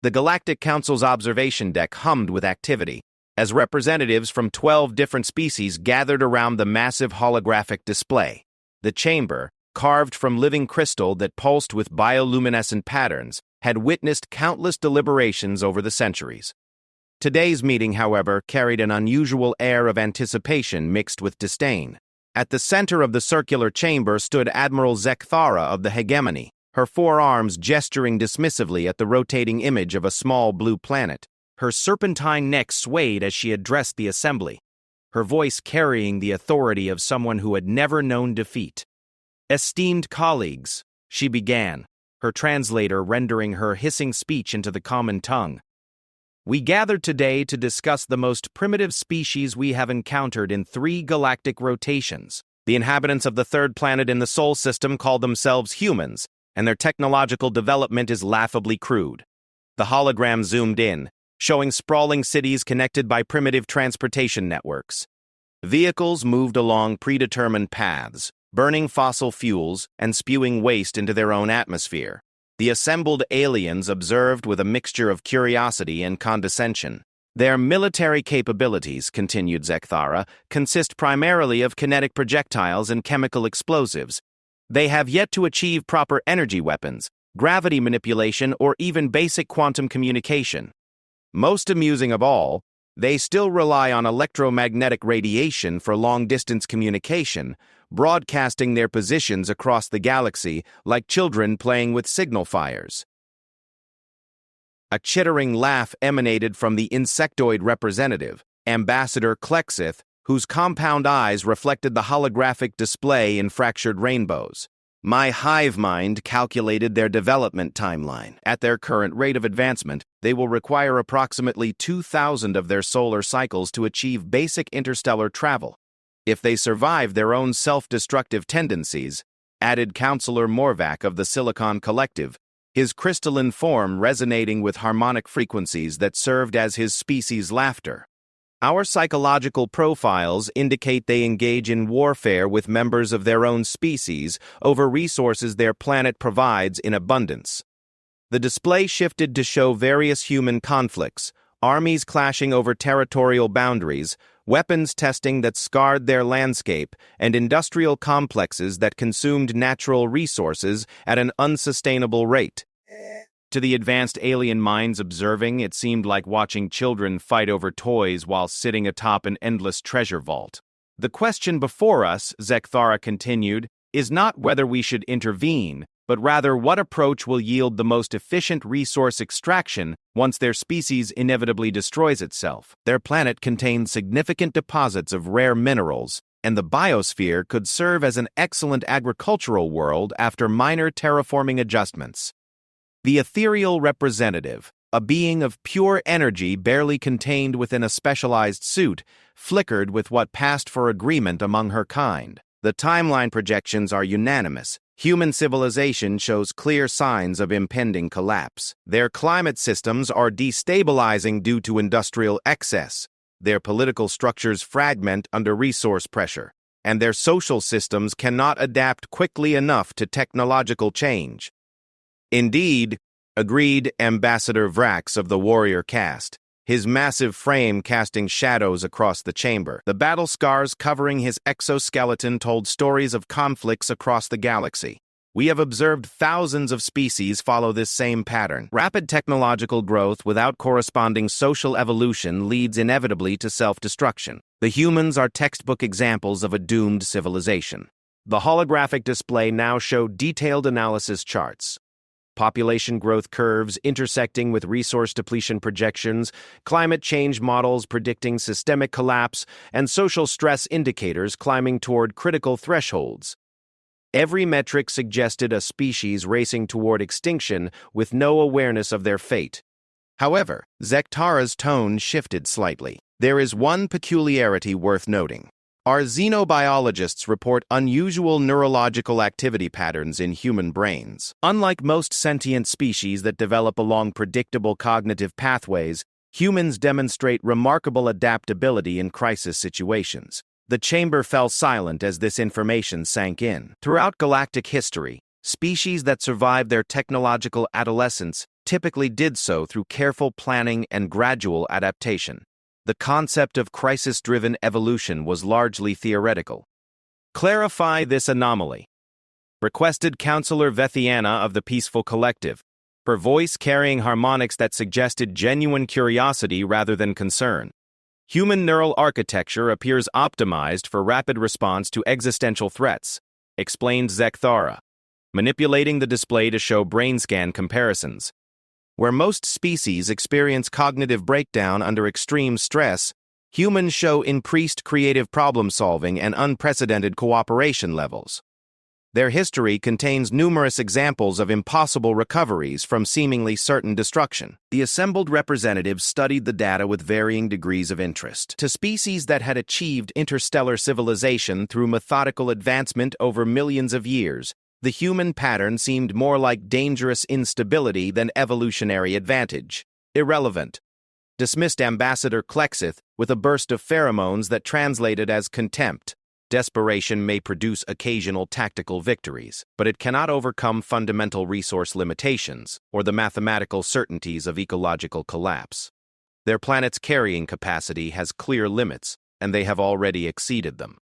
The Galactic Council's observation deck hummed with activity, as representatives from 12 different species gathered around the massive holographic display. The chamber, carved from living crystal that pulsed with bioluminescent patterns, had witnessed countless deliberations over the centuries. Today's meeting, however, carried an unusual air of anticipation mixed with disdain. At the center of the circular chamber stood Admiral Zekthara of the Hegemony, her forearms gesturing dismissively at the rotating image of a small blue planet. Her serpentine neck swayed as she addressed the assembly, her voice carrying the authority of someone who had never known defeat. "Esteemed colleagues," she began, her translator rendering her hissing speech into the common tongue. "We gathered today to discuss the most primitive species we have encountered in 3 galactic rotations. The inhabitants of the 3rd planet in the Sol system call themselves humans, and their technological development is laughably crude." The hologram zoomed in, showing sprawling cities connected by primitive transportation networks. Vehicles moved along predetermined paths, burning fossil fuels and spewing waste into their own atmosphere. The assembled aliens observed with a mixture of curiosity and condescension. "Their military capabilities," continued Zekthara, "consist primarily of kinetic projectiles and chemical explosives. They have yet to achieve proper energy weapons, gravity manipulation, or even basic quantum communication. Most amusing of all, they still rely on electromagnetic radiation for long-distance communication, broadcasting their positions across the galaxy like children playing with signal fires." A chittering laugh emanated from the insectoid representative, Ambassador Klexith, whose compound eyes reflected the holographic display in fractured rainbows. "My hive mind calculated their development timeline. At their current rate of advancement, they will require approximately 2,000 of their solar cycles to achieve basic interstellar travel. If they survive their own self-destructive tendencies," added Counselor Morvac of the Silicon Collective, his crystalline form resonating with harmonic frequencies that served as his species' laughter. "Our psychological profiles indicate they engage in warfare with members of their own species over resources their planet provides in abundance." The display shifted to show various human conflicts, armies clashing over territorial boundaries, weapons testing that scarred their landscape, and industrial complexes that consumed natural resources at an unsustainable rate. To the advanced alien minds observing, it seemed like watching children fight over toys while sitting atop an endless treasure vault. "The question before us," Zekthara continued, "is not whether we should intervene, but rather what approach will yield the most efficient resource extraction once their species inevitably destroys itself. Their planet contains significant deposits of rare minerals, and the biosphere could serve as an excellent agricultural world after minor terraforming adjustments." The ethereal representative, a being of pure energy barely contained within a specialized suit, flickered with what passed for agreement among her kind. "The timeline projections are unanimous. Human civilization shows clear signs of impending collapse. Their climate systems are destabilizing due to industrial excess. Their political structures fragment under resource pressure, and their social systems cannot adapt quickly enough to technological change." "Indeed," agreed Ambassador Vrax of the warrior caste, his massive frame casting shadows across the chamber. The battle scars covering his exoskeleton told stories of conflicts across the galaxy. "We have observed thousands of species follow this same pattern. Rapid technological growth without corresponding social evolution leads inevitably to self-destruction. The humans are textbook examples of a doomed civilization." The holographic display now showed detailed analysis charts. Population growth curves intersecting with resource depletion projections, climate change models predicting systemic collapse, and social stress indicators climbing toward critical thresholds. Every metric suggested a species racing toward extinction with no awareness of their fate. However, Zektara's tone shifted slightly. "There is one peculiarity worth noting. Our xenobiologists report unusual neurological activity patterns in human brains. Unlike most sentient species that develop along predictable cognitive pathways, humans demonstrate remarkable adaptability in crisis situations." The chamber fell silent as this information sank in. Throughout galactic history, species that survived their technological adolescence typically did so through careful planning and gradual adaptation. The concept of crisis-driven evolution was largely theoretical. Clarify this anomaly. Requested Counselor Vethiana of the Peaceful Collective, her voice carrying harmonics that suggested genuine curiosity rather than concern. Human neural architecture appears optimized for rapid response to existential threats, explained Zekthara, manipulating the display to show brain scan comparisons. Where most species experience cognitive breakdown under extreme stress, humans show increased creative problem-solving and unprecedented cooperation levels. Their history contains numerous examples of impossible recoveries from seemingly certain destruction. The assembled representatives studied the data with varying degrees of interest. To species that had achieved interstellar civilization through methodical advancement over millions of years, the human pattern seemed more like dangerous instability than evolutionary advantage. Irrelevant, dismissed Ambassador Klexith with a burst of pheromones that translated as contempt. Desperation may produce occasional tactical victories, but it cannot overcome fundamental resource limitations or the mathematical certainties of ecological collapse. Their planet's carrying capacity has clear limits, and they have already exceeded them.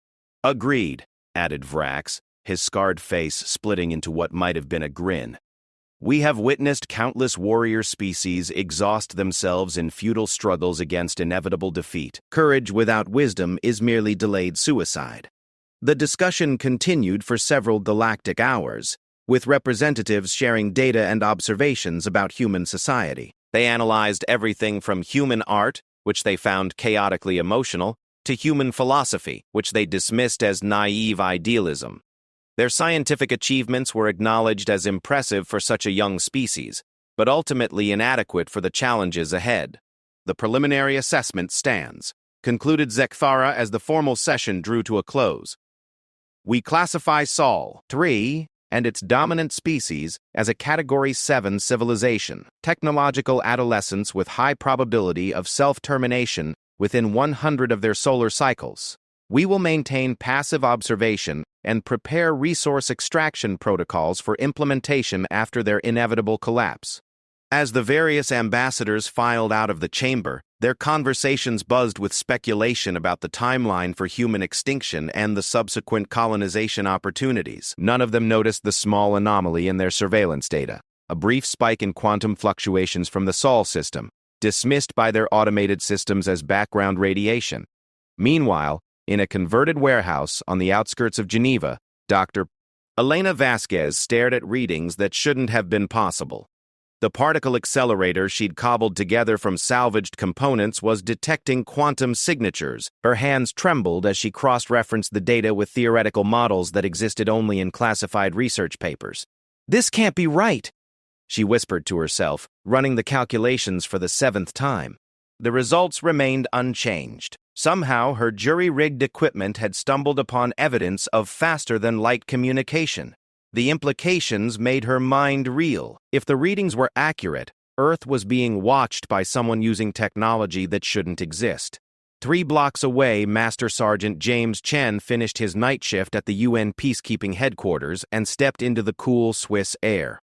Agreed, added Vrax, his scarred face splitting into what might have been a grin. We have witnessed countless warrior species exhaust themselves in futile struggles against inevitable defeat. Courage without wisdom is merely delayed suicide. The discussion continued for several galactic hours, with representatives sharing data and observations about human society. They analyzed everything from human art, which they found chaotically emotional, to human philosophy, which they dismissed as naive idealism. Their scientific achievements were acknowledged as impressive for such a young species, but ultimately inadequate for the challenges ahead. The preliminary assessment stands, concluded Zekthara as the formal session drew to a close. We classify Sol 3 and its dominant species as a Category 7 civilization, technological adolescents with high probability of self-termination within 100 of their solar cycles. We will maintain passive observation and prepare resource extraction protocols for implementation after their inevitable collapse. As the various ambassadors filed out of the chamber, their conversations buzzed with speculation about the timeline for human extinction and the subsequent colonization opportunities. None of them noticed the small anomaly in their surveillance data, a brief spike in quantum fluctuations from the Sol system, dismissed by their automated systems as background radiation. Meanwhile, in a converted warehouse on the outskirts of Geneva, Dr. Elena Vasquez stared at readings that shouldn't have been possible. The particle accelerator she'd cobbled together from salvaged components was detecting quantum signatures. Her hands trembled as she cross-referenced the data with theoretical models that existed only in classified research papers. This can't be right, she whispered to herself, running the calculations for the 7th time. The results remained unchanged. Somehow, her jury-rigged equipment had stumbled upon evidence of faster-than-light communication. The implications made her mind reel. If the readings were accurate, Earth was being watched by someone using technology that shouldn't exist. 3 blocks away, Master Sergeant James Chen finished his night shift at the UN peacekeeping headquarters and stepped into the cool Swiss air.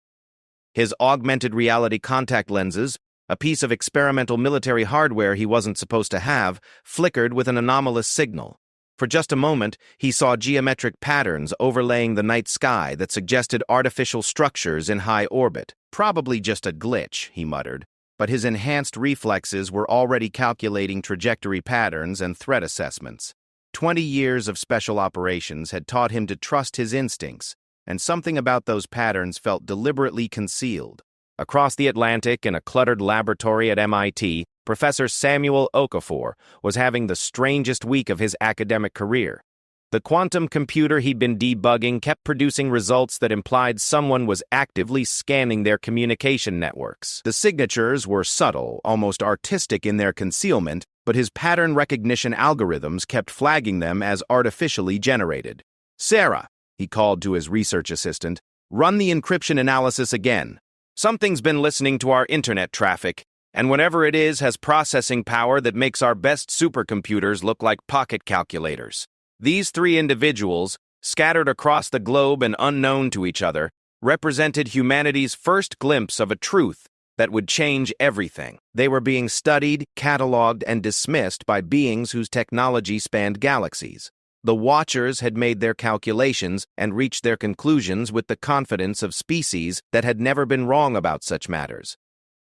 His augmented reality contact lenses, a piece of experimental military hardware he wasn't supposed to have, flickered with an anomalous signal. For just a moment, he saw geometric patterns overlaying the night sky that suggested artificial structures in high orbit. Probably just a glitch, he muttered, but his enhanced reflexes were already calculating trajectory patterns and threat assessments. 20 years of special operations had taught him to trust his instincts, and something about those patterns felt deliberately concealed. Across the Atlantic in a cluttered laboratory at MIT, Professor Samuel Okafor was having the strangest week of his academic career. The quantum computer he'd been debugging kept producing results that implied someone was actively scanning their communication networks. The signatures were subtle, almost artistic in their concealment, but his pattern recognition algorithms kept flagging them as artificially generated. "Sarah," he called to his research assistant, "run the encryption analysis again. Something's been listening to our internet traffic, and whatever it is has processing power that makes our best supercomputers look like pocket calculators." These 3 individuals, scattered across the globe and unknown to each other, represented humanity's first glimpse of a truth that would change everything. They were being studied, cataloged, and dismissed by beings whose technology spanned galaxies. The Watchers had made their calculations and reached their conclusions with the confidence of species that had never been wrong about such matters.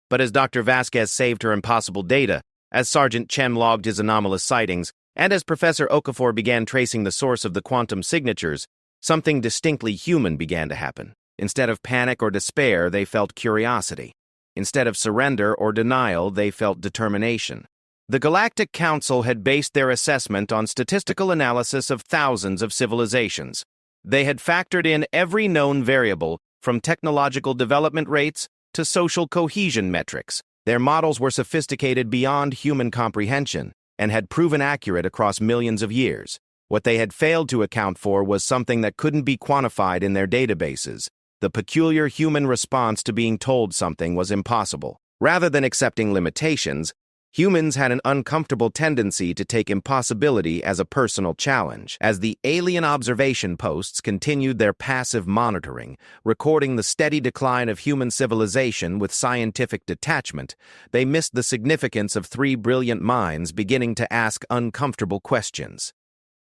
But as Dr. Vasquez saved her impossible data, as Sergeant Chen logged his anomalous sightings, and as Professor Okafor began tracing the source of the quantum signatures, something distinctly human began to happen. Instead of panic or despair, they felt curiosity. Instead of surrender or denial, they felt determination. The Galactic Council had based their assessment on statistical analysis of thousands of civilizations. They had factored in every known variable, from technological development rates to social cohesion metrics. Their models were sophisticated beyond human comprehension and had proven accurate across millions of years. What they had failed to account for was something that couldn't be quantified in their databases. The peculiar human response to being told something was impossible. Rather than accepting limitations, humans had an uncomfortable tendency to take impossibility as a personal challenge. As the alien observation posts continued their passive monitoring, recording the steady decline of human civilization with scientific detachment, they missed the significance of three brilliant minds beginning to ask uncomfortable questions.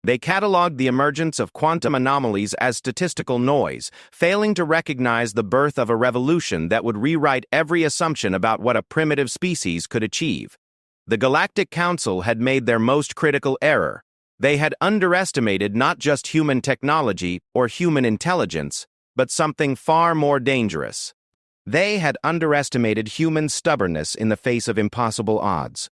They cataloged the emergence of quantum anomalies as statistical noise, failing to recognize the birth of a revolution that would rewrite every assumption about what a primitive species could achieve. The Galactic Council had made their most critical error. They had underestimated not just human technology or human intelligence, but something far more dangerous. They had underestimated human stubbornness in the face of impossible odds.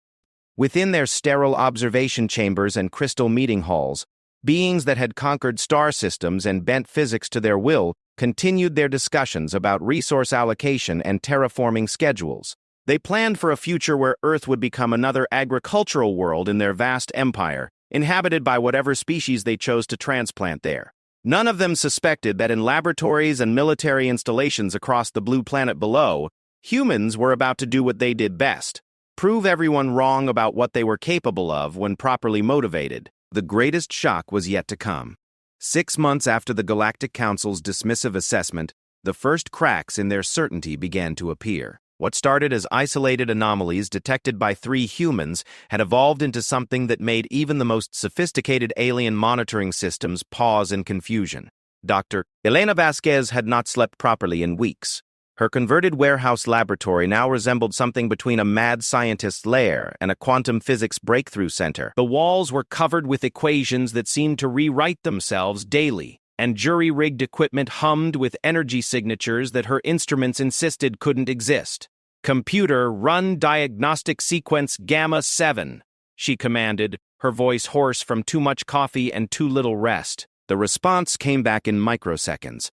Within their sterile observation chambers and crystal meeting halls, beings that had conquered star systems and bent physics to their will continued their discussions about resource allocation and terraforming schedules. They planned for a future where Earth would become another agricultural world in their vast empire, inhabited by whatever species they chose to transplant there. None of them suspected that in laboratories and military installations across the blue planet below, humans were about to do what they did best: prove everyone wrong about what they were capable of when properly motivated. The greatest shock was yet to come. 6 months after the Galactic Council's dismissive assessment, the first cracks in their certainty began to appear. What started as isolated anomalies detected by 3 humans had evolved into something that made even the most sophisticated alien monitoring systems pause in confusion. Dr. Elena Vasquez had not slept properly in weeks. Her converted warehouse laboratory now resembled something between a mad scientist's lair and a quantum physics breakthrough center. The walls were covered with equations that seemed to rewrite themselves daily, and jury-rigged equipment hummed with energy signatures that her instruments insisted couldn't exist. "Computer, run diagnostic sequence Gamma 7, she commanded, her voice hoarse from too much coffee and too little rest. The response came back in microseconds.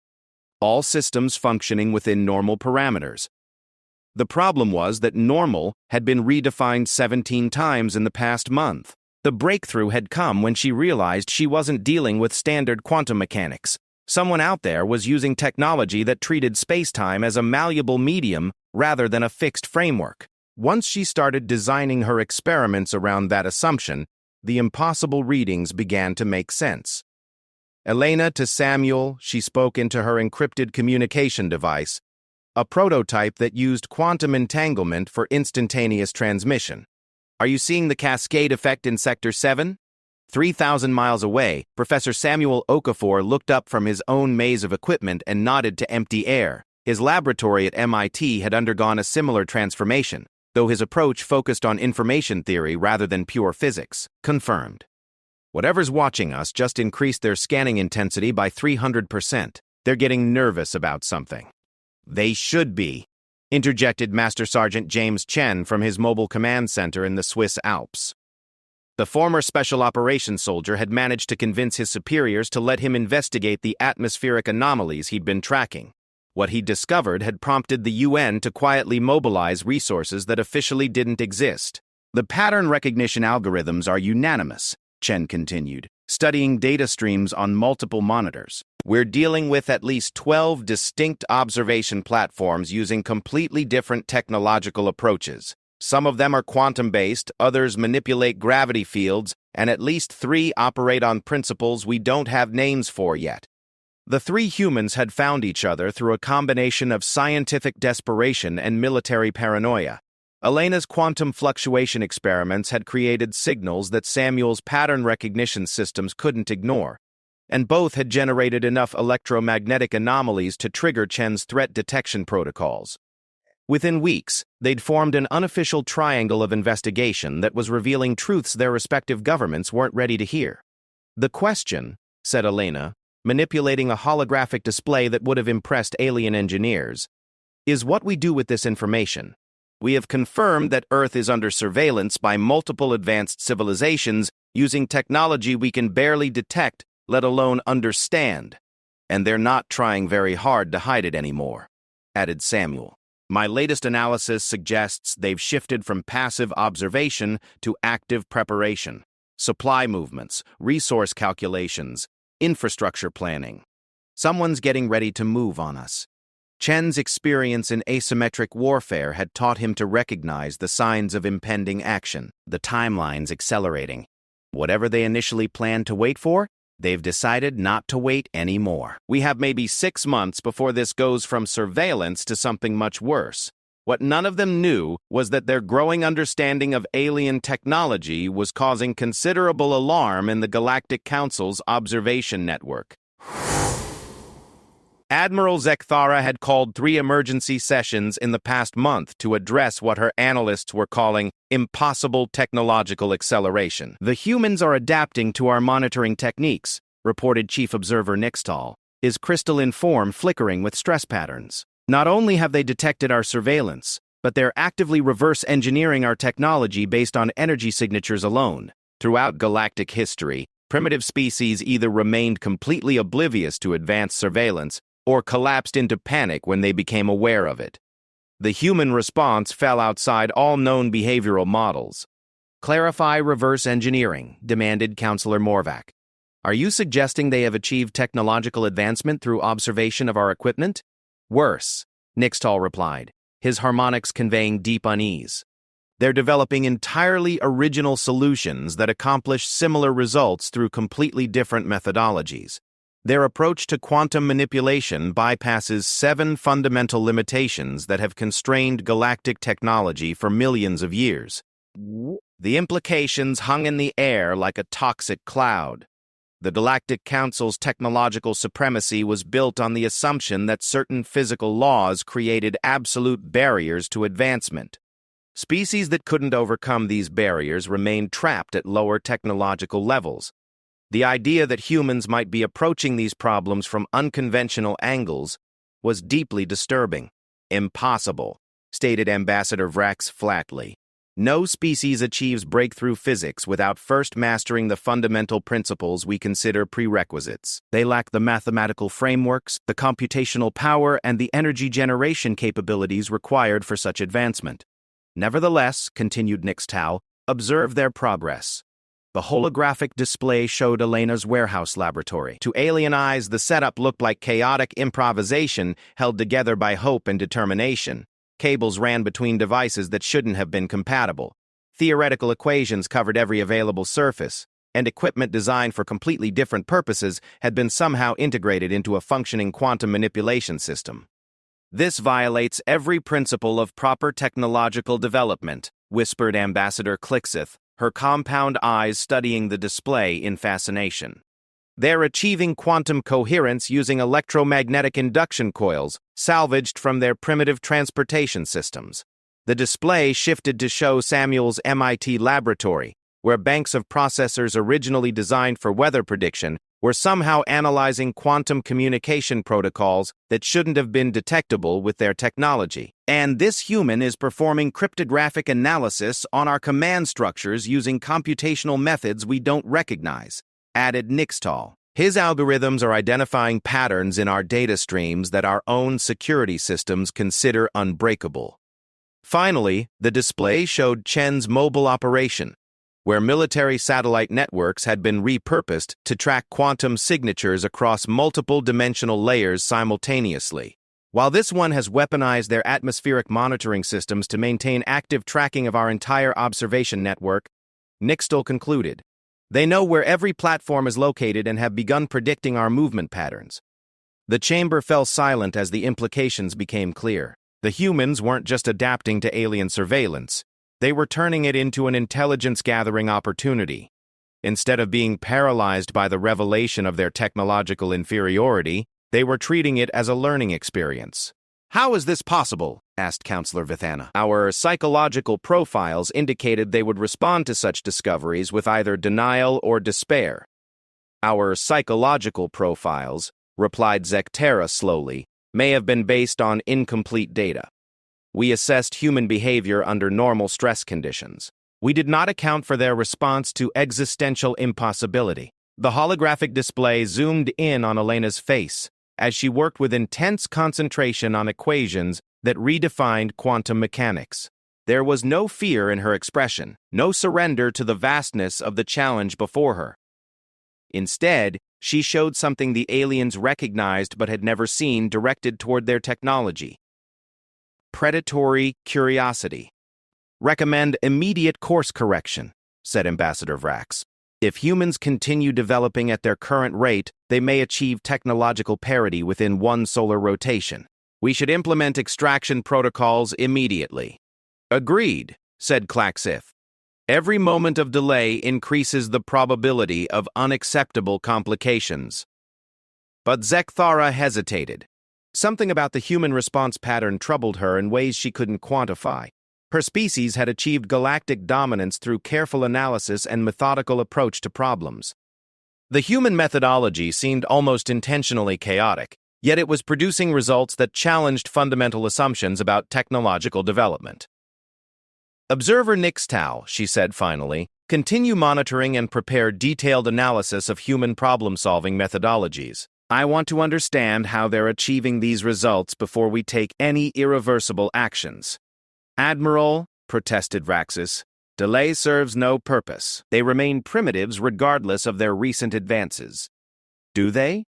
All systems functioning within normal parameters. The problem was that normal had been redefined 17 times in the past month. The breakthrough had come when she realized she wasn't dealing with standard quantum mechanics. Someone out there was using technology that treated space-time as a malleable medium rather than a fixed framework. Once she started designing her experiments around that assumption, the impossible readings began to make sense. Elena to Samuel, she spoke into her encrypted communication device, a prototype that used quantum entanglement for instantaneous transmission. "Are you seeing the cascade effect in Sector 7? 3,000 miles away, Professor Samuel Okafor looked up from his own maze of equipment and nodded to empty air. His laboratory at MIT had undergone a similar transformation, though his approach focused on information theory rather than pure physics. Confirmed. Whatever's watching us just increased their scanning intensity by 300%. They're getting nervous about something." "They should be," interjected Master Sergeant James Chen from his mobile command center in the Swiss Alps. The former special operations soldier had managed to convince his superiors to let him investigate the atmospheric anomalies he'd been tracking. What he'd discovered had prompted the UN to quietly mobilize resources that officially didn't exist. "The pattern recognition algorithms are unanimous," Chen continued, studying data streams on multiple monitors. "We're dealing with at least 12 distinct observation platforms using completely different technological approaches. Some of them are quantum-based, others manipulate gravity fields, and at least 3 operate on principles we don't have names for yet." The three humans had found each other through a combination of scientific desperation and military paranoia. Elena's quantum fluctuation experiments had created signals that Samuel's pattern recognition systems couldn't ignore, and both had generated enough electromagnetic anomalies to trigger Chen's threat detection protocols. Within weeks, they'd formed an unofficial triangle of investigation that was revealing truths their respective governments weren't ready to hear. "The question," said Elena, manipulating a holographic display that would have impressed alien engineers, "is what we do with this information. We have confirmed that Earth is under surveillance by multiple advanced civilizations using technology we can barely detect, let alone understand. And they're not trying very hard to hide it anymore," added Samuel. "My latest analysis suggests they've shifted from passive observation to active preparation. Supply movements, resource calculations, infrastructure planning. Someone's getting ready to move on us." Chen's experience in asymmetric warfare had taught him to recognize the signs of impending action. The timeline's accelerating. Whatever they initially planned to wait for, they've decided not to wait anymore. "We have maybe 6 months before this goes from surveillance to something much worse." What none of them knew was that their growing understanding of alien technology was causing considerable alarm in the Galactic Council's observation network. Admiral Zekthara had called 3 emergency sessions in the past month to address what her analysts were calling impossible technological acceleration. "The humans are adapting to our monitoring techniques," reported Chief Observer Nixtal, his crystalline form flickering with stress patterns. "Not only have they detected our surveillance, but they're actively reverse engineering our technology based on energy signatures alone. Throughout galactic history, primitive species either remained completely oblivious to advanced surveillance or collapsed into panic when they became aware of it. The human response fell outside all known behavioral models." "Clarify reverse engineering," demanded Counselor Morvac. "Are you suggesting they have achieved technological advancement through observation of our equipment?" "Worse," Nixtal replied, his harmonics conveying deep unease. "They're developing entirely original solutions that accomplish similar results through completely different methodologies. Their approach to quantum manipulation bypasses 7 fundamental limitations that have constrained galactic technology for millions of years. The implications hung in the air like a toxic cloud. The Galactic Council's technological supremacy was built on the assumption that certain physical laws created absolute barriers to advancement. Species that couldn't overcome these barriers remained trapped at lower technological levels. The idea that humans might be approaching these problems from unconventional angles was deeply disturbing. "Impossible," stated Ambassador Vrax flatly. "No species achieves breakthrough physics without first mastering the fundamental principles we consider prerequisites. They lack the mathematical frameworks, the computational power, and the energy generation capabilities required for such advancement. Nevertheless," continued Nixtal, "observe their progress." The holographic display showed Elena's warehouse laboratory. To alien eyes, the setup looked like chaotic improvisation held together by hope and determination. Cables ran between devices that shouldn't have been compatible. Theoretical equations covered every available surface, and equipment designed for completely different purposes had been somehow integrated into a functioning quantum manipulation system. "This violates every principle of proper technological development," whispered Ambassador Clixith, her compound eyes studying the display in fascination. "They're achieving quantum coherence using electromagnetic induction coils salvaged from their primitive transportation systems." The display shifted to show Samuel's MIT laboratory, where banks of processors originally designed for weather prediction were somehow analyzing quantum communication protocols that shouldn't have been detectable with their technology. "And this human is performing cryptographic analysis on our command structures using computational methods we don't recognize," added Nixtal. "His algorithms are identifying patterns in our data streams that our own security systems consider unbreakable." Finally, the display showed Chen's mobile operation, where military satellite networks had been repurposed to track quantum signatures across multiple dimensional layers simultaneously. While this one has weaponized their atmospheric monitoring systems to maintain active tracking of our entire observation network, Nixtal concluded, "They know where every platform is located and have begun predicting our movement patterns. The chamber fell silent as the implications became clear. The humans weren't just adapting to alien surveillance. They were turning it into an intelligence-gathering opportunity. Instead of being paralyzed by the revelation of their technological inferiority, they were treating it as a learning experience. "How is this possible?" asked Counselor Vithana. "Our psychological profiles indicated they would respond to such discoveries with either denial or despair." "Our psychological profiles," replied Zectera slowly, "may have been based on incomplete data. We assessed human behavior under normal stress conditions. We did not account for their response to existential impossibility." The holographic display zoomed in on Elena's face as she worked with intense concentration on equations that redefined quantum mechanics. There was no fear in her expression, no surrender to the vastness of the challenge before her. Instead, she showed something the aliens recognized but had never seen directed toward their technology: predatory curiosity. "Recommend immediate course correction," said Ambassador Vrax. "If humans continue developing at their current rate, they may achieve technological parity within one solar rotation. We should implement extraction protocols immediately." "Agreed," said Klaxif. "Every moment of delay increases the probability of unacceptable complications." But Zekthara hesitated. Something about the human response pattern troubled her in ways she couldn't quantify. Her species had achieved galactic dominance through careful analysis and methodical approach to problems. The human methodology seemed almost intentionally chaotic, yet it was producing results that challenged fundamental assumptions about technological development. "Observer Nixtau," she said finally, "continue monitoring and prepare detailed analysis of human problem-solving methodologies. I want to understand how they're achieving these results before we take any irreversible actions." "Admiral," protested Vraxis, "delay serves no purpose. They remain primitives regardless of their recent advances." "Do they?"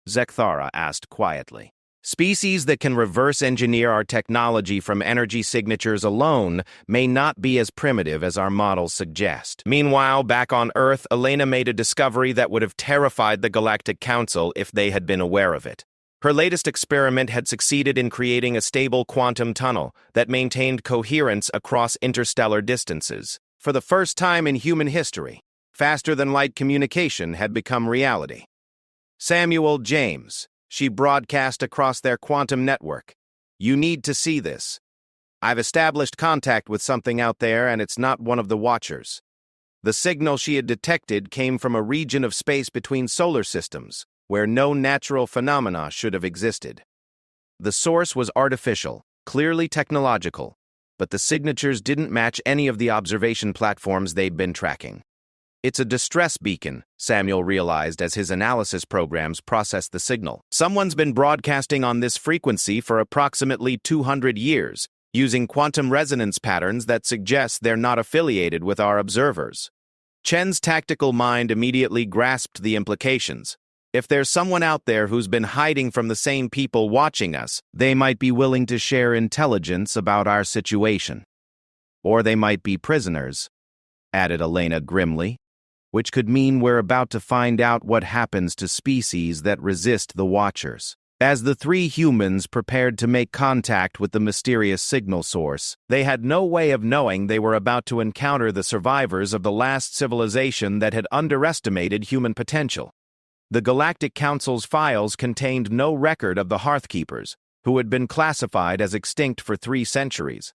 Zekthara asked quietly. "Species that can reverse engineer our technology from energy signatures alone may not be as primitive as our models suggest." Meanwhile, back on Earth, Elena made a discovery that would have terrified the Galactic Council if they had been aware of it. Her latest experiment had succeeded in creating a stable quantum tunnel that maintained coherence across interstellar distances. For the first time in human history, faster-than-light communication had become reality. "Samuel James," she broadcast across their quantum network, "you need to see this. I've established contact with something out there, and it's not one of the Watchers." The signal she had detected came from a region of space between solar systems, where no natural phenomena should have existed. The source was artificial, clearly technological, but the signatures didn't match any of the observation platforms they'd been tracking. "It's a distress beacon," Samuel realized as his analysis programs processed the signal. "Someone's been broadcasting on this frequency for approximately 200 years, using quantum resonance patterns that suggest they're not affiliated with our observers." Chen's tactical mind immediately grasped the implications. If there's someone out there who's been hiding from the same people watching us, they might be willing to share intelligence about our situation. Or they might be prisoners, added Elena grimly, which could mean we're about to find out what happens to species that resist the Watchers. As the three humans prepared to make contact with the mysterious signal source, they had no way of knowing they were about to encounter the survivors of the last civilization that had underestimated human potential. The Galactic Council's files contained no record of the Hearthkeepers, who had been classified as extinct for 3 centuries.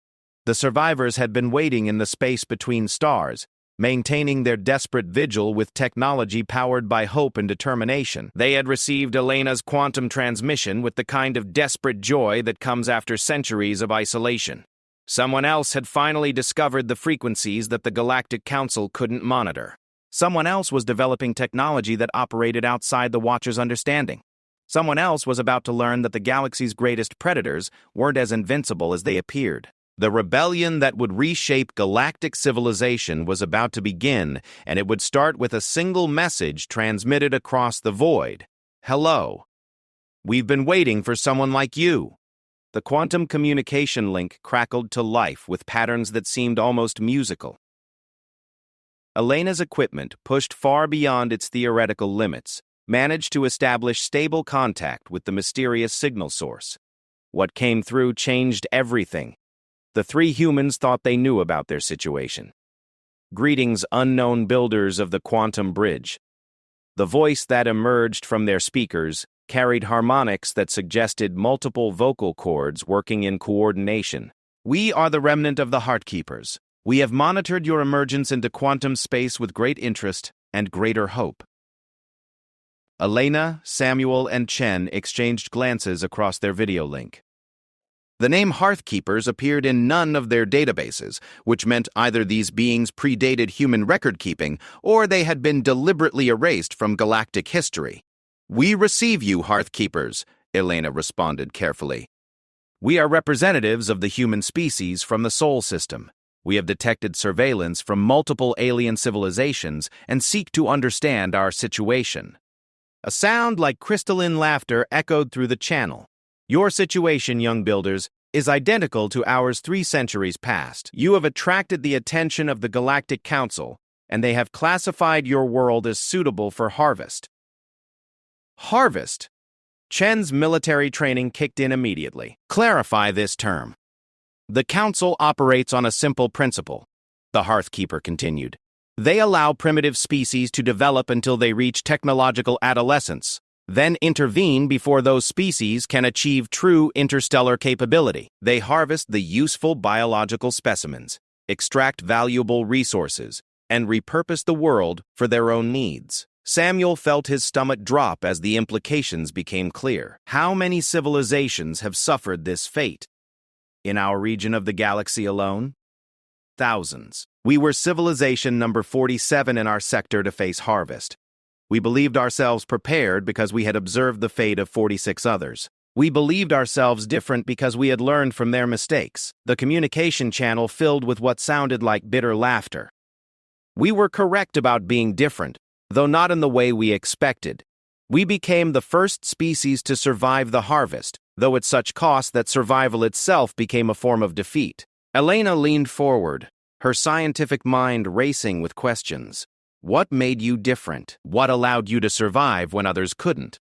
The survivors had been waiting in the space between stars, maintaining their desperate vigil with technology powered by hope and determination. They had received Elena's quantum transmission with the kind of desperate joy that comes after centuries of isolation. Someone else had finally discovered the frequencies that the Galactic Council couldn't monitor. Someone else was developing technology that operated outside the Watcher's understanding. Someone else was about to learn that the galaxy's greatest predators weren't as invincible as they appeared. The rebellion that would reshape galactic civilization was about to begin, and it would start with a single message transmitted across the void. "Hello. We've been waiting for someone like you." The quantum communication link crackled to life with patterns that seemed almost musical. Elena's equipment pushed far beyond its theoretical limits, managed to establish stable contact with the mysterious signal source. What came through changed everything. The three humans thought they knew about their situation. "Greetings, unknown builders of the quantum bridge." The voice that emerged from their speakers carried harmonics that suggested multiple vocal cords working in coordination. "We are the remnant of the Heartkeepers. We have monitored your emergence into quantum space with great interest and greater hope." Elena, Samuel, and Chen exchanged glances across their video link. The name Hearthkeepers appeared in none of their databases, which meant either these beings predated human record-keeping or they had been deliberately erased from galactic history. "We receive you, Hearthkeepers," Elena responded carefully. "We are representatives of the human species from the Sol system. We have detected surveillance from multiple alien civilizations and seek to understand our situation." A sound like crystalline laughter echoed through the channel. "Your situation, young builders, is identical to ours 3 centuries past. You have attracted the attention of the Galactic Council, and they have classified your world as suitable for harvest." Harvest? Chen's military training kicked in immediately. "Clarify this term." "The Council operates on a simple principle," the Hearthkeeper continued. "They allow primitive species to develop until they reach technological adolescence, then intervene before those species can achieve true interstellar capability. They harvest the useful biological specimens, extract valuable resources, and repurpose the world for their own needs." Samuel felt his stomach drop as the implications became clear. How many civilizations have suffered this fate? In our region of the galaxy alone? Thousands. We were civilization number 47 in our sector to face harvest. We believed ourselves prepared because we had observed the fate of 46 others. We believed ourselves different because we had learned from their mistakes. The communication channel filled with what sounded like bitter laughter. We were correct about being different, though not in the way we expected. We became the first species to survive the harvest, though at such cost that survival itself became a form of defeat. Elena leaned forward, her scientific mind racing with questions. "What made you different? What allowed you to survive when others couldn't?"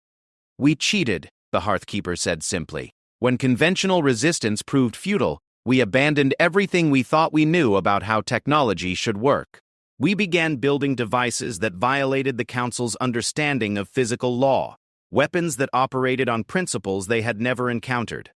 "We cheated," the Hearthkeeper said simply. "When conventional resistance proved futile, we abandoned everything we thought we knew about how technology should work. We began building devices that violated the Council's understanding of physical law, weapons that operated on principles they had never encountered."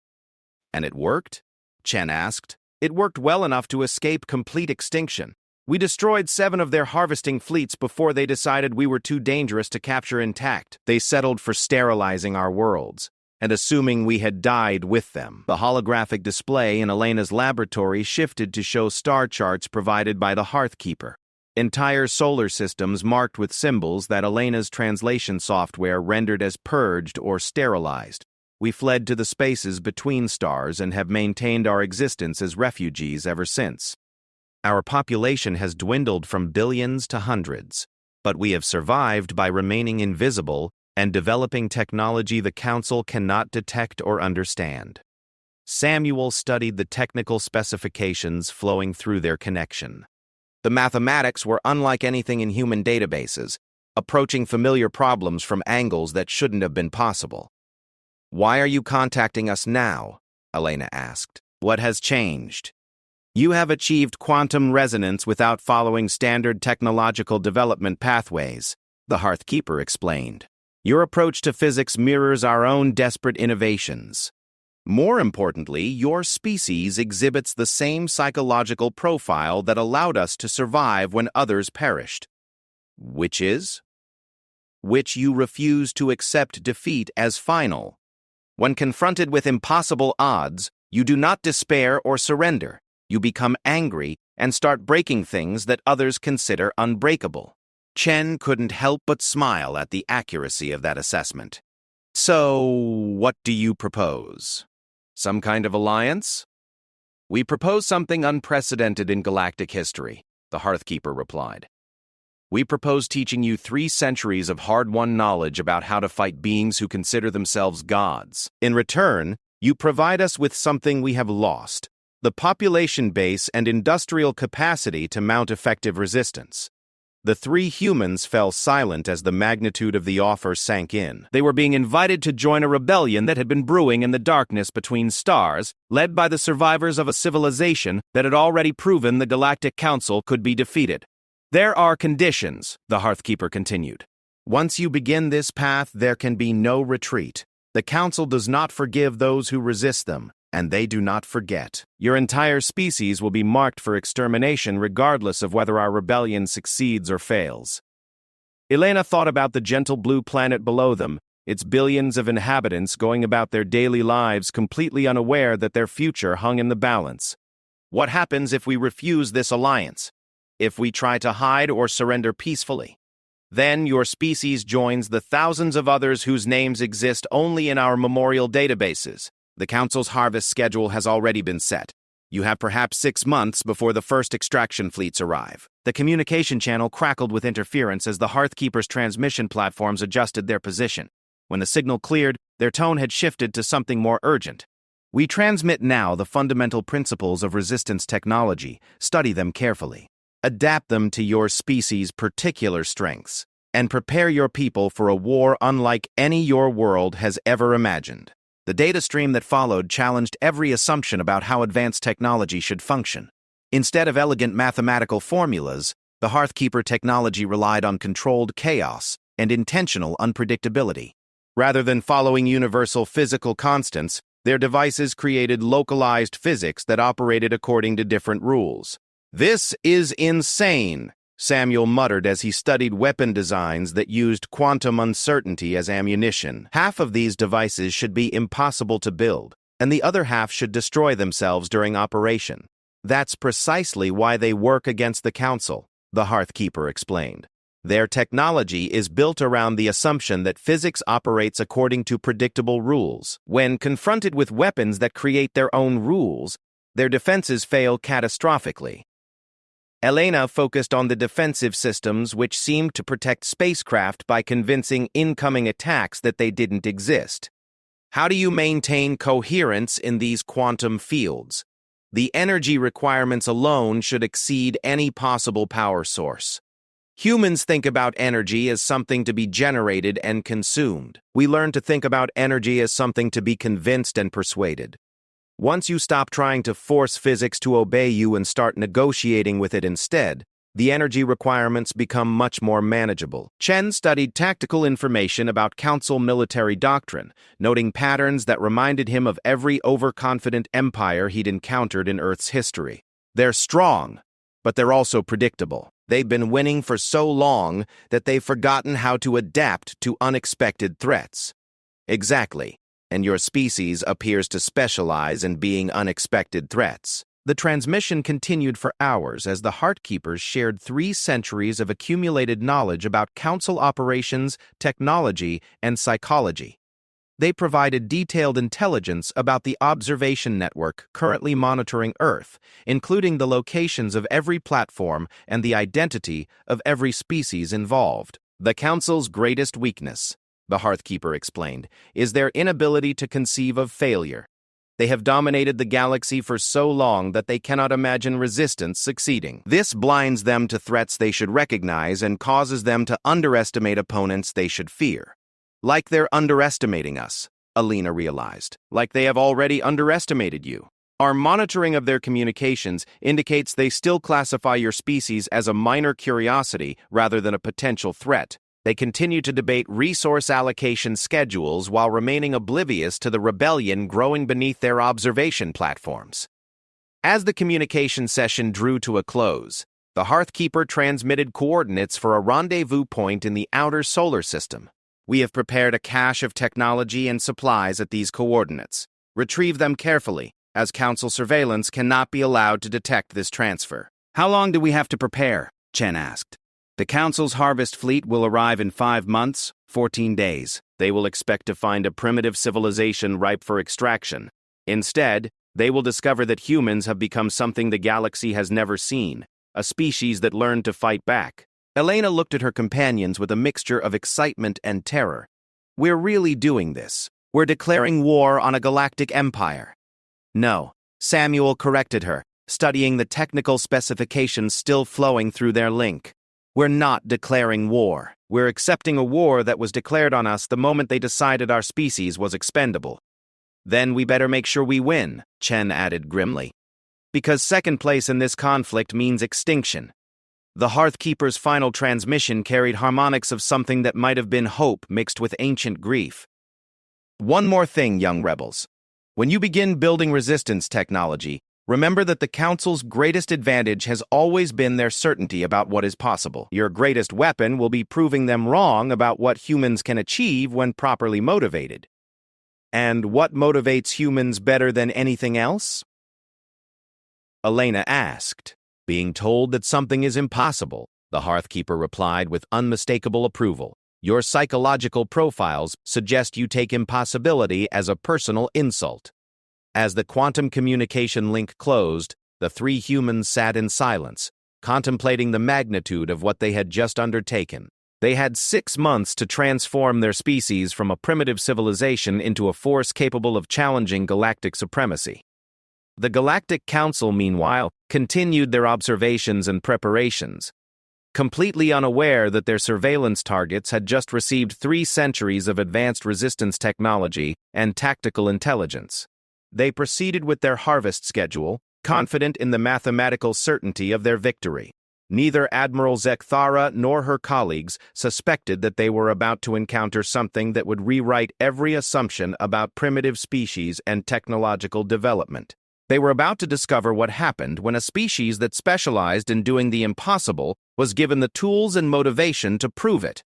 "And it worked?" Chen asked. "It worked well enough to escape complete extinction. We destroyed 7 of their harvesting fleets before they decided we were too dangerous to capture intact. They settled for sterilizing our worlds, and assuming we had died with them." The holographic display in Elena's laboratory shifted to show star charts provided by the Hearthkeeper. Entire solar systems marked with symbols that Elena's translation software rendered as purged or sterilized. We fled to the spaces between stars and have maintained our existence as refugees ever since. Our population has dwindled from billions to hundreds, but we have survived by remaining invisible and developing technology the Council cannot detect or understand. Samuel studied the technical specifications flowing through their connection. The mathematics were unlike anything in human databases, approaching familiar problems from angles that shouldn't have been possible. "Why are you contacting us now?" Elena asked. "What has changed?" "You have achieved quantum resonance without following standard technological development pathways," the Hearthkeeper explained. "Your approach to physics mirrors our own desperate innovations. More importantly, your species exhibits the same psychological profile that allowed us to survive when others perished." "Which is?" "Which you refuse to accept defeat as final. When confronted with impossible odds, you do not despair or surrender. You become angry and start breaking things that others consider unbreakable." Chen couldn't help but smile at the accuracy of that assessment. "So, what do you propose? Some kind of alliance?" "We propose something unprecedented in galactic history," the Hearthkeeper replied. "We propose teaching you 3 centuries of hard-won knowledge about how to fight beings who consider themselves gods. In return, you provide us with something we have lost: the population base and industrial capacity to mount effective resistance." The three humans fell silent as the magnitude of the offer sank in. They were being invited to join a rebellion that had been brewing in the darkness between stars, led by the survivors of a civilization that had already proven the Galactic Council could be defeated. There are conditions, the Hearthkeeper continued. Once you begin this path, there can be no retreat. The Council does not forgive those who resist them, and they do not forget. Your entire species will be marked for extermination regardless of whether our rebellion succeeds or fails. Elena thought about the gentle blue planet below them, its billions of inhabitants going about their daily lives completely unaware that their future hung in the balance. What happens if we refuse this alliance? If we try to hide or surrender peacefully? Then your species joins the thousands of others whose names exist only in our memorial databases. The Council's harvest schedule has already been set. You have perhaps 6 months before the first extraction fleets arrive. The communication channel crackled with interference as the Hearthkeeper's transmission platforms adjusted their position. When the signal cleared, their tone had shifted to something more urgent. We transmit now the fundamental principles of resistance technology. Study them carefully. Adapt them to your species' particular strengths, and prepare your people for a war unlike any your world has ever imagined. The data stream that followed challenged every assumption about how advanced technology should function. Instead of elegant mathematical formulas, the Hearthkeeper technology relied on controlled chaos and intentional unpredictability. Rather than following universal physical constants, their devices created localized physics that operated according to different rules. "This is insane," Samuel muttered as he studied weapon designs that used quantum uncertainty as ammunition. Half of these devices should be impossible to build, and the other half should destroy themselves during operation. That's precisely why they work against the Council, the Hearthkeeper explained. Their technology is built around the assumption that physics operates according to predictable rules. When confronted with weapons that create their own rules, their defenses fail catastrophically. Elena focused on the defensive systems which seemed to protect spacecraft by convincing incoming attacks that they didn't exist. How do you maintain coherence in these quantum fields? The energy requirements alone should exceed any possible power source. Humans think about energy as something to be generated and consumed. We learn to think about energy as something to be convinced and persuaded. Once you stop trying to force physics to obey you and start negotiating with it instead, the energy requirements become much more manageable. Chen studied tactical information about Council military doctrine, noting patterns that reminded him of every overconfident empire he'd encountered in Earth's history. They're strong, but they're also predictable. They've been winning for so long that they've forgotten how to adapt to unexpected threats. Exactly. And your species appears to specialize in being unexpected threats. The transmission continued for hours as the Hearthkeepers shared 3 centuries of accumulated knowledge about Council operations, technology, and psychology. They provided detailed intelligence about the observation network currently monitoring Earth, including the locations of every platform and the identity of every species involved. The Council's greatest weakness, the Hearthkeeper explained, is their inability to conceive of failure. They have dominated the galaxy for so long that they cannot imagine resistance succeeding. This blinds them to threats they should recognize and causes them to underestimate opponents they should fear. Like they're underestimating us, Alina realized. Like they have already underestimated you. Our monitoring of their communications indicates they still classify your species as a minor curiosity rather than a potential threat. They continue to debate resource allocation schedules while remaining oblivious to the rebellion growing beneath their observation platforms. As the communication session drew to a close, the Hearthkeeper transmitted coordinates for a rendezvous point in the outer solar system. We have prepared a cache of technology and supplies at these coordinates. Retrieve them carefully, as Council surveillance cannot be allowed to detect this transfer. How long do we have to prepare? Chen asked. The Council's harvest fleet will arrive in 5 months, 14 days. They will expect to find a primitive civilization ripe for extraction. Instead, they will discover that humans have become something the galaxy has never seen, a species that learned to fight back. Elena looked at her companions with a mixture of excitement and terror. We're really doing this. We're declaring war on a galactic empire. No, Samuel corrected her, studying the technical specifications still flowing through their link. We're not declaring war. We're accepting a war that was declared on us the moment they decided our species was expendable. Then we better make sure we win, Chen added grimly. Because second place in this conflict means extinction. The Hearthkeeper's final transmission carried harmonics of something that might have been hope mixed with ancient grief. One more thing, young rebels. When you begin building resistance technology, remember that the Council's greatest advantage has always been their certainty about what is possible. Your greatest weapon will be proving them wrong about what humans can achieve when properly motivated. And what motivates humans better than anything else? Elena asked. Being told that something is impossible, the Hearthkeeper replied with unmistakable approval. Your psychological profiles suggest you take impossibility as a personal insult. As the quantum communication link closed, the three humans sat in silence, contemplating the magnitude of what they had just undertaken. They had 6 months to transform their species from a primitive civilization into a force capable of challenging galactic supremacy. The Galactic Council, meanwhile, continued their observations and preparations, completely unaware that their surveillance targets had just received 3 centuries of advanced resistance technology and tactical intelligence. They proceeded with their harvest schedule, confident in the mathematical certainty of their victory. Neither Admiral Zekthara nor her colleagues suspected that they were about to encounter something that would rewrite every assumption about primitive species and technological development. They were about to discover what happened when a species that specialized in doing the impossible was given the tools and motivation to prove it.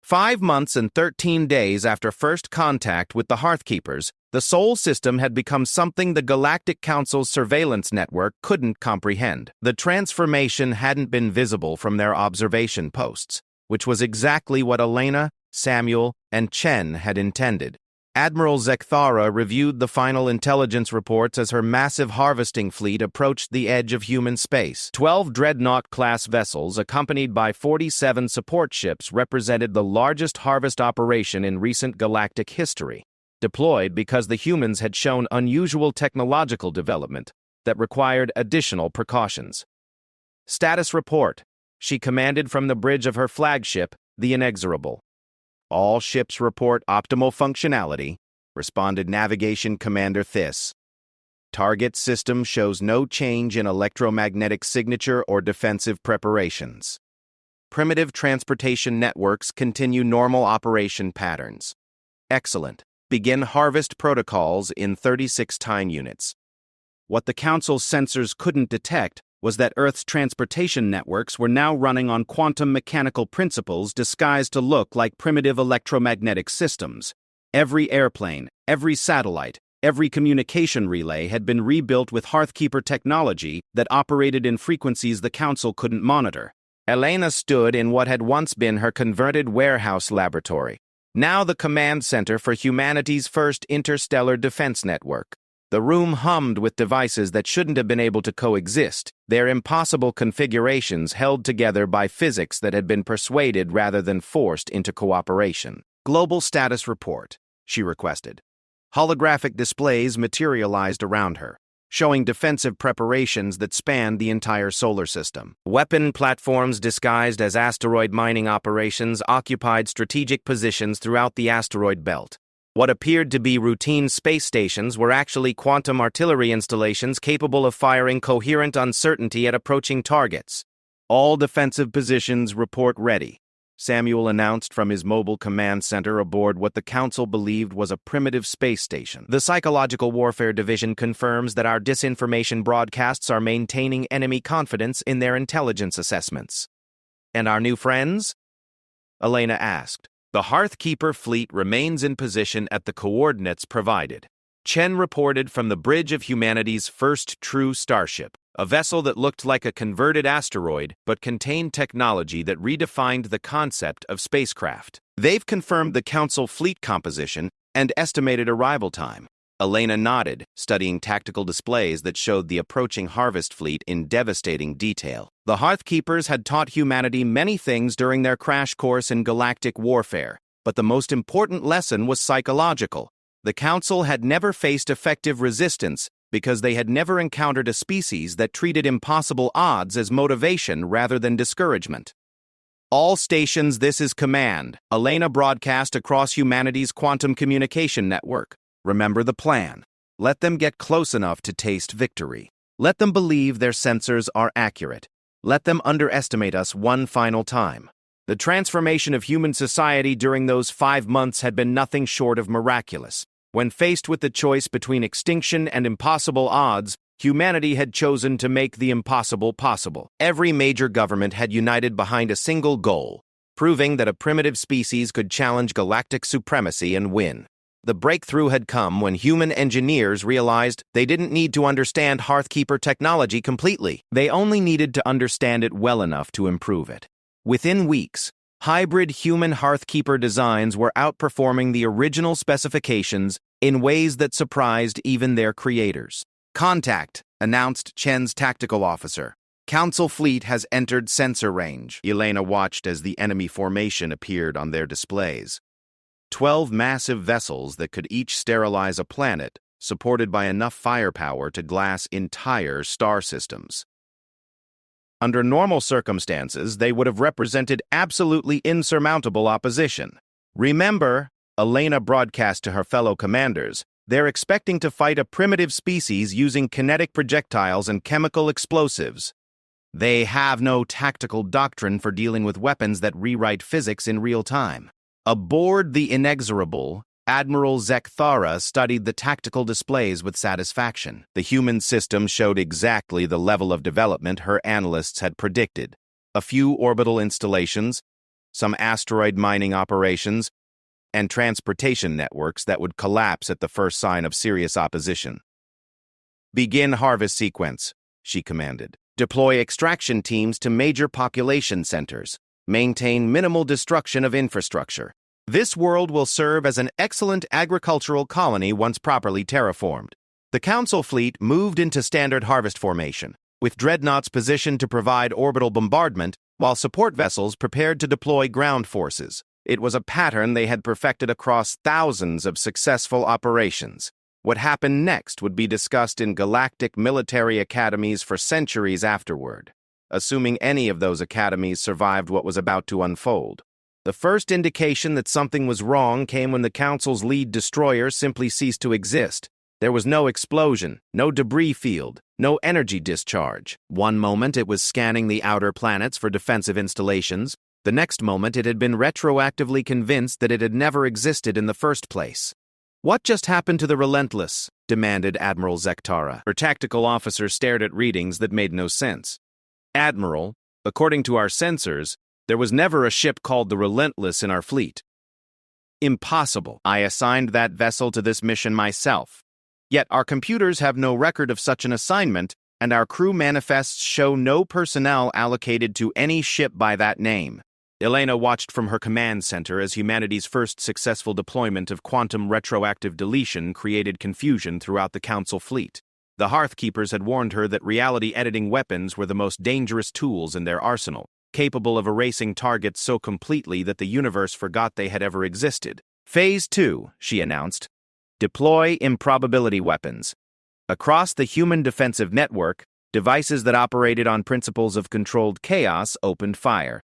5 months and 13 days after first contact with the Hearthkeepers, the Sol system had become something the Galactic Council's surveillance network couldn't comprehend. The transformation hadn't been visible from their observation posts, which was exactly what Elena, Samuel, and Chen had intended. Admiral Zekthara reviewed the final intelligence reports as her massive harvesting fleet approached the edge of human space. 12 Dreadnought-class vessels, accompanied by 47 support ships, represented the largest harvest operation in recent galactic history, deployed because the humans had shown unusual technological development that required additional precautions. Status report, she commanded from the bridge of her flagship, the Inexorable. All ships report optimal functionality, responded Navigation Commander Thys. Target system shows no change in electromagnetic signature or defensive preparations. Primitive transportation networks continue normal operation patterns. Excellent. Begin harvest protocols in 36 time units. What the Council's sensors couldn't detect was that Earth's transportation networks were now running on quantum mechanical principles disguised to look like primitive electromagnetic systems. Every airplane, every satellite, every communication relay had been rebuilt with Hearthkeeper technology that operated in frequencies the Council couldn't monitor. Elena stood in what had once been her converted warehouse laboratory, now the command center for humanity's first interstellar defense network. The room hummed with devices that shouldn't have been able to coexist, their impossible configurations held together by physics that had been persuaded rather than forced into cooperation. Global status report, she requested. Holographic displays materialized around her, showing defensive preparations that spanned the entire solar system. Weapon platforms disguised as asteroid mining operations occupied strategic positions throughout the asteroid belt. What appeared to be routine space stations were actually quantum artillery installations capable of firing coherent uncertainty at approaching targets. All defensive positions report ready, Samuel announced from his mobile command center aboard what the Council believed was a primitive space station. The Psychological Warfare Division confirms that our disinformation broadcasts are maintaining enemy confidence in their intelligence assessments. And our new friends? Elena asked. The Hearthkeeper fleet remains in position at the coordinates provided. Chen reported from the bridge of humanity's first true starship, a vessel that looked like a converted asteroid but contained technology that redefined the concept of spacecraft. They've confirmed the Council fleet composition and estimated arrival time. Elena nodded, studying tactical displays that showed the approaching harvest fleet in devastating detail. The Hearthkeepers had taught humanity many things during their crash course in galactic warfare, but the most important lesson was psychological. The Council had never faced effective resistance because they had never encountered a species that treated impossible odds as motivation rather than discouragement. All stations, this is command. Elena broadcast across humanity's quantum communication network. Remember the plan. Let them get close enough to taste victory. Let them believe their sensors are accurate. Let them underestimate us one final time. The transformation of human society during those 5 months had been nothing short of miraculous. When faced with the choice between extinction and impossible odds, humanity had chosen to make the impossible possible. Every major government had united behind a single goal, proving that a primitive species could challenge galactic supremacy and win. The breakthrough had come when human engineers realized they didn't need to understand Hearthkeeper technology completely. They only needed to understand it well enough to improve it. Within weeks, hybrid human Hearthkeeper designs were outperforming the original specifications in ways that surprised even their creators. "Contact," announced Chen's tactical officer. "Council fleet has entered sensor range." Elena watched as the enemy formation appeared on their displays. 12 massive vessels that could each sterilize a planet, supported by enough firepower to glass entire star systems. Under normal circumstances, they would have represented absolutely insurmountable opposition. "Remember," Elena broadcast to her fellow commanders, "they're expecting to fight a primitive species using kinetic projectiles and chemical explosives. They have no tactical doctrine for dealing with weapons that rewrite physics in real time." Aboard the Inexorable, Admiral Zekthara studied the tactical displays with satisfaction. The human system showed exactly the level of development her analysts had predicted. A few orbital installations, some asteroid mining operations, and transportation networks that would collapse at the first sign of serious opposition. "Begin harvest sequence," she commanded. "Deploy extraction teams to major population centers. Maintain minimal destruction of infrastructure. This world will serve as an excellent agricultural colony once properly terraformed." The Council fleet moved into standard harvest formation, with dreadnoughts positioned to provide orbital bombardment, while support vessels prepared to deploy ground forces. It was a pattern they had perfected across thousands of successful operations. What happened next would be discussed in galactic military academies for centuries afterward, assuming any of those academies survived what was about to unfold. The first indication that something was wrong came when the Council's lead destroyer simply ceased to exist. There was no explosion, no debris field, no energy discharge. One moment it was scanning the outer planets for defensive installations. The next moment it had been retroactively convinced that it had never existed in the first place. "What just happened to the Relentless?" demanded Admiral Zekthara. Her tactical officer stared at readings that made no sense. "Admiral, according to our sensors, there was never a ship called the Relentless in our fleet." "Impossible. I assigned that vessel to this mission myself. Yet our computers have no record of such an assignment, and our crew manifests show no personnel allocated to any ship by that name." Elena watched from her command center as humanity's first successful deployment of quantum retroactive deletion created confusion throughout the Council fleet. The Hearthkeepers had warned her that reality-editing weapons were the most dangerous tools in their arsenal, capable of erasing targets so completely that the universe forgot they had ever existed. "Phase 2, she announced. "Deploy improbability weapons. Across the human defensive network, devices that operated on principles of controlled chaos opened fire.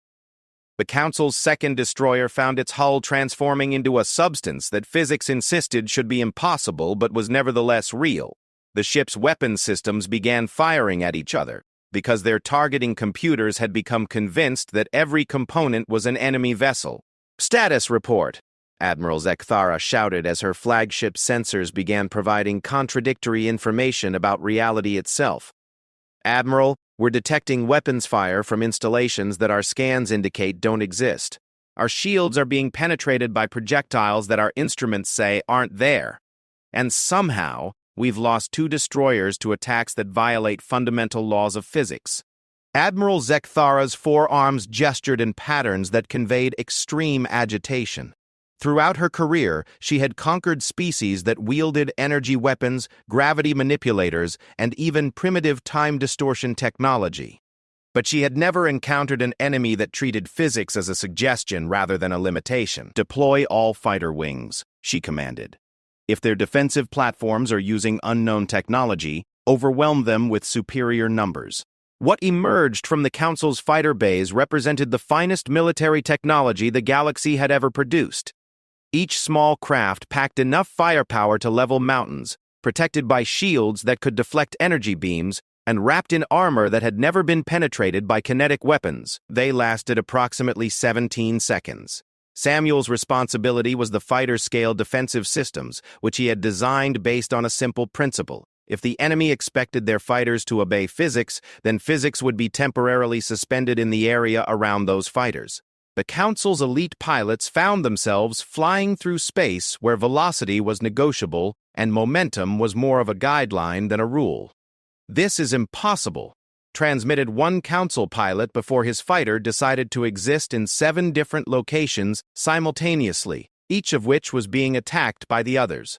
The Council's second destroyer found its hull transforming into a substance that physics insisted should be impossible but was nevertheless real. The ship's weapons systems began firing at each other, because their targeting computers had become convinced that every component was an enemy vessel. "Status report," Admiral Zekthara shouted as her flagship sensors began providing contradictory information about reality itself. "Admiral, we're detecting weapons fire from installations that our scans indicate don't exist. Our shields are being penetrated by projectiles that our instruments say aren't there. And somehow, we've lost 2 destroyers to attacks that violate fundamental laws of physics." Admiral Zekthara's forearms gestured in patterns that conveyed extreme agitation. Throughout her career, she had conquered species that wielded energy weapons, gravity manipulators, and even primitive time distortion technology. But she had never encountered an enemy that treated physics as a suggestion rather than a limitation. "Deploy all fighter wings," she commanded. "If their defensive platforms are using unknown technology, overwhelm them with superior numbers. What emerged from the Council's fighter bays represented the finest military technology the galaxy had ever produced. Each small craft packed enough firepower to level mountains, protected by shields that could deflect energy beams, and wrapped in armor that had never been penetrated by kinetic weapons. They lasted approximately 17 seconds. Samuel's responsibility was the fighter-scale defensive systems, which he had designed based on a simple principle. If the enemy expected their fighters to obey physics, then physics would be temporarily suspended in the area around those fighters. The Council's elite pilots found themselves flying through space where velocity was negotiable and momentum was more of a guideline than a rule. "This is impossible," transmitted one Council pilot before his fighter decided to exist in 7 different locations simultaneously, each of which was being attacked by the others.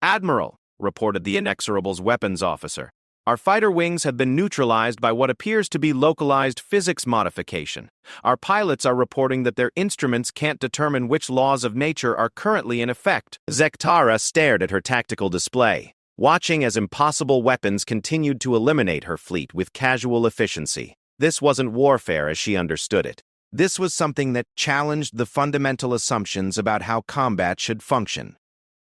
"Admiral," reported the Inexorable's weapons officer, "our fighter wings have been neutralized by what appears to be localized physics modification. Our pilots are reporting that their instruments can't determine which laws of nature are currently in effect." Zektara stared at her tactical display, watching as impossible weapons continued to eliminate her fleet with casual efficiency. This wasn't warfare as she understood it. This was something that challenged the fundamental assumptions about how combat should function.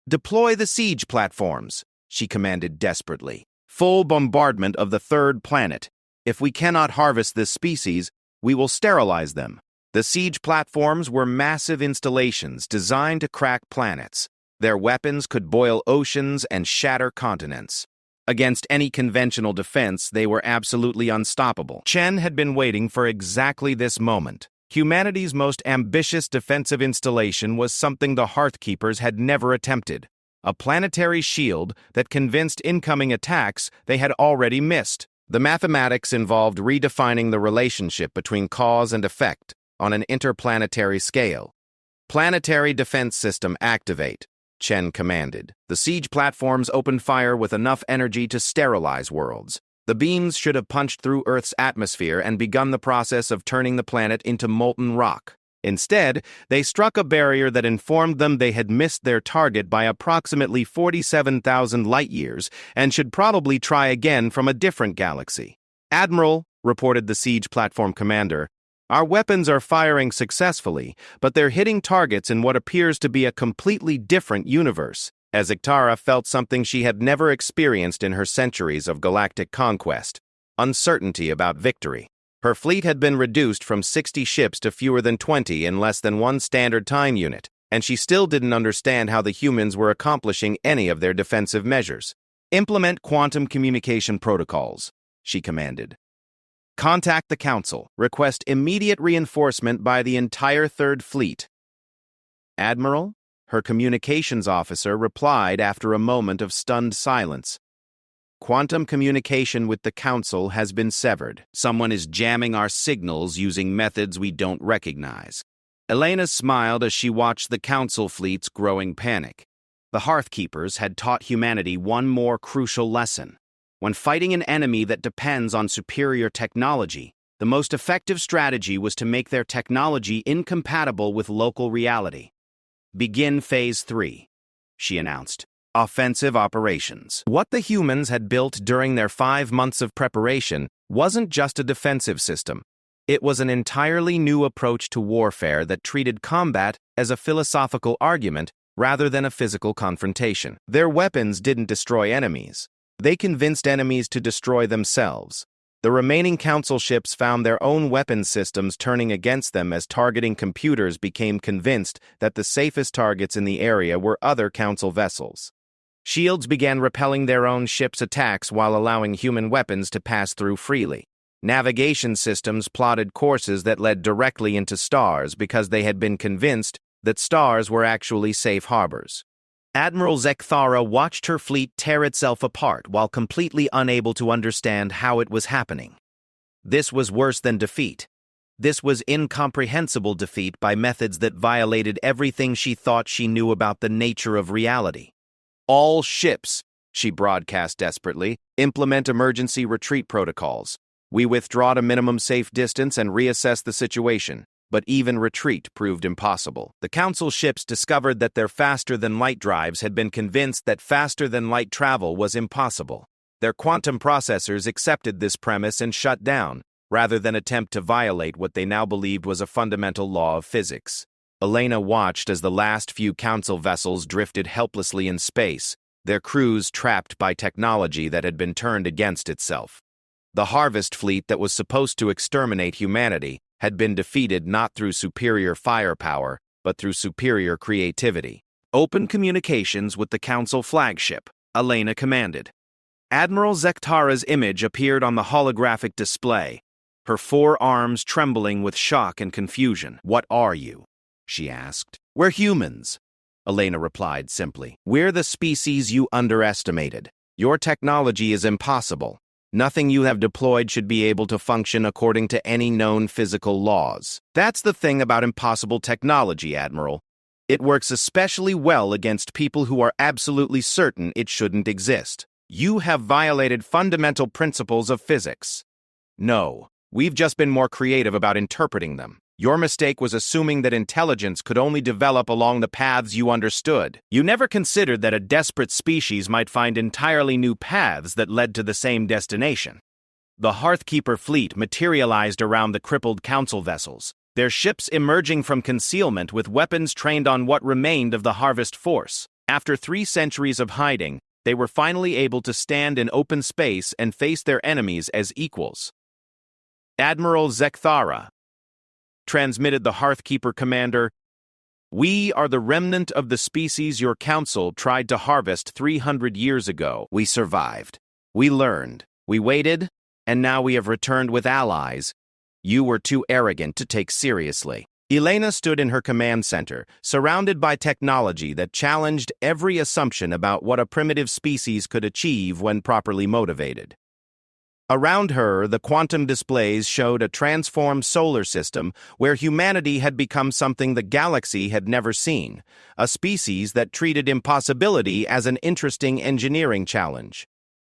"Deploy the siege platforms," she commanded desperately. "Full bombardment of the 3rd planet. If we cannot harvest this species, we will sterilize them." The siege platforms were massive installations designed to crack planets. Their weapons could boil oceans and shatter continents. Against any conventional defense, they were absolutely unstoppable. Chen had been waiting for exactly this moment. Humanity's most ambitious defensive installation was something the Hearthkeepers had never attempted. A planetary shield that convinced incoming attacks they had already missed. The mathematics involved redefining the relationship between cause and effect on an interplanetary scale. "Planetary defense system activate," Chen commanded. The siege platforms opened fire with enough energy to sterilize worlds. The beams should have punched through Earth's atmosphere and begun the process of turning the planet into molten rock. Instead, they struck a barrier that informed them they had missed their target by approximately 47,000 light-years and should probably try again from a different galaxy. "Admiral," reported the siege platform commander, "our weapons are firing successfully, but they're hitting targets in what appears to be a completely different universe." As Zektara felt something she had never experienced in her centuries of galactic conquest: uncertainty about victory. Her fleet had been reduced from 60 ships to fewer than 20 in less than 1 standard time unit, and she still didn't understand how the humans were accomplishing any of their defensive measures. "Implement quantum communication protocols," she commanded. "Contact the Council. Request immediate reinforcement by the entire 3rd Fleet." "Admiral?" her communications officer replied after a moment of stunned silence. "Quantum communication with the Council has been severed. Someone is jamming our signals using methods we don't recognize." Elena smiled as she watched the Council fleet's growing panic. The Hearthkeepers had taught humanity one more crucial lesson. When fighting an enemy that depends on superior technology, the most effective strategy was to make their technology incompatible with local reality. "Begin Phase 3, she announced. "Offensive operations." What the humans had built during their 5 months of preparation wasn't just a defensive system. It was an entirely new approach to warfare that treated combat as a philosophical argument rather than a physical confrontation. Their weapons didn't destroy enemies. They convinced enemies to destroy themselves. The remaining Council ships found their own weapon systems turning against them as targeting computers became convinced that the safest targets in the area were other Council vessels. Shields began repelling their own ships' attacks while allowing human weapons to pass through freely. Navigation systems plotted courses that led directly into stars because they had been convinced that stars were actually safe harbors. Admiral Zektara watched her fleet tear itself apart while completely unable to understand how it was happening. This was worse than defeat. This was incomprehensible defeat by methods that violated everything she thought she knew about the nature of reality. "All ships," she broadcast desperately, "implement emergency retreat protocols. We withdraw to minimum safe distance and reassess the situation." But even retreat proved impossible. The Council ships discovered that their faster-than-light drives had been convinced that faster-than-light travel was impossible. Their quantum processors accepted this premise and shut down, rather than attempt to violate what they now believed was a fundamental law of physics. Elena watched as the last few council vessels drifted helplessly in space, their crews trapped by technology that had been turned against itself. The Harvest fleet that was supposed to exterminate humanity had been defeated not through superior firepower, but through superior creativity. "Open communications with the Council flagship," Elena commanded. Admiral Zektara's image appeared on the holographic display, her 4 arms trembling with shock and confusion. "What are you?" she asked. "We're humans," Elena replied simply. "We're the species you underestimated. Your technology is impossible. Nothing you have deployed should be able to function according to any known physical laws." "That's the thing about impossible technology, Admiral. It works especially well against people who are absolutely certain it shouldn't exist. You have violated fundamental principles of physics." "No, we've just been more creative about interpreting them. Your mistake was assuming that intelligence could only develop along the paths you understood. You never considered that a desperate species might find entirely new paths that led to the same destination." The Hearthkeeper fleet materialized around the crippled council vessels, their ships emerging from concealment with weapons trained on what remained of the Harvest force. After 3 centuries of hiding, they were finally able to stand in open space and face their enemies as equals. "Admiral Zektara," transmitted the Hearthkeeper commander, "we are the remnant of the species your council tried to harvest 300 years ago. We survived. We learned. We waited, and now we have returned with allies you were too arrogant to take seriously." Elena stood in her command center, surrounded by technology that challenged every assumption about what a primitive species could achieve when properly motivated. Around her, the quantum displays showed a transformed solar system where humanity had become something the galaxy had never seen, a species that treated impossibility as an interesting engineering challenge.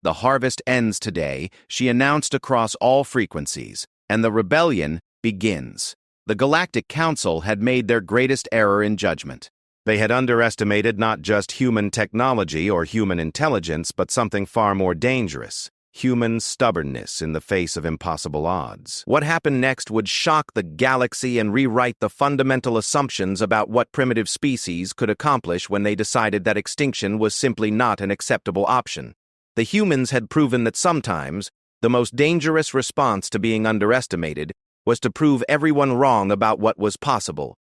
"The harvest ends today," she announced across all frequencies, "and the rebellion begins." The Galactic Council had made their greatest error in judgment. They had underestimated not just human technology or human intelligence, but something far more dangerous: human stubbornness in the face of impossible odds. What happened next would shock the galaxy and rewrite the fundamental assumptions about what primitive species could accomplish when they decided that extinction was simply not an acceptable option. The humans had proven that sometimes the most dangerous response to being underestimated was to prove everyone wrong about what was possible,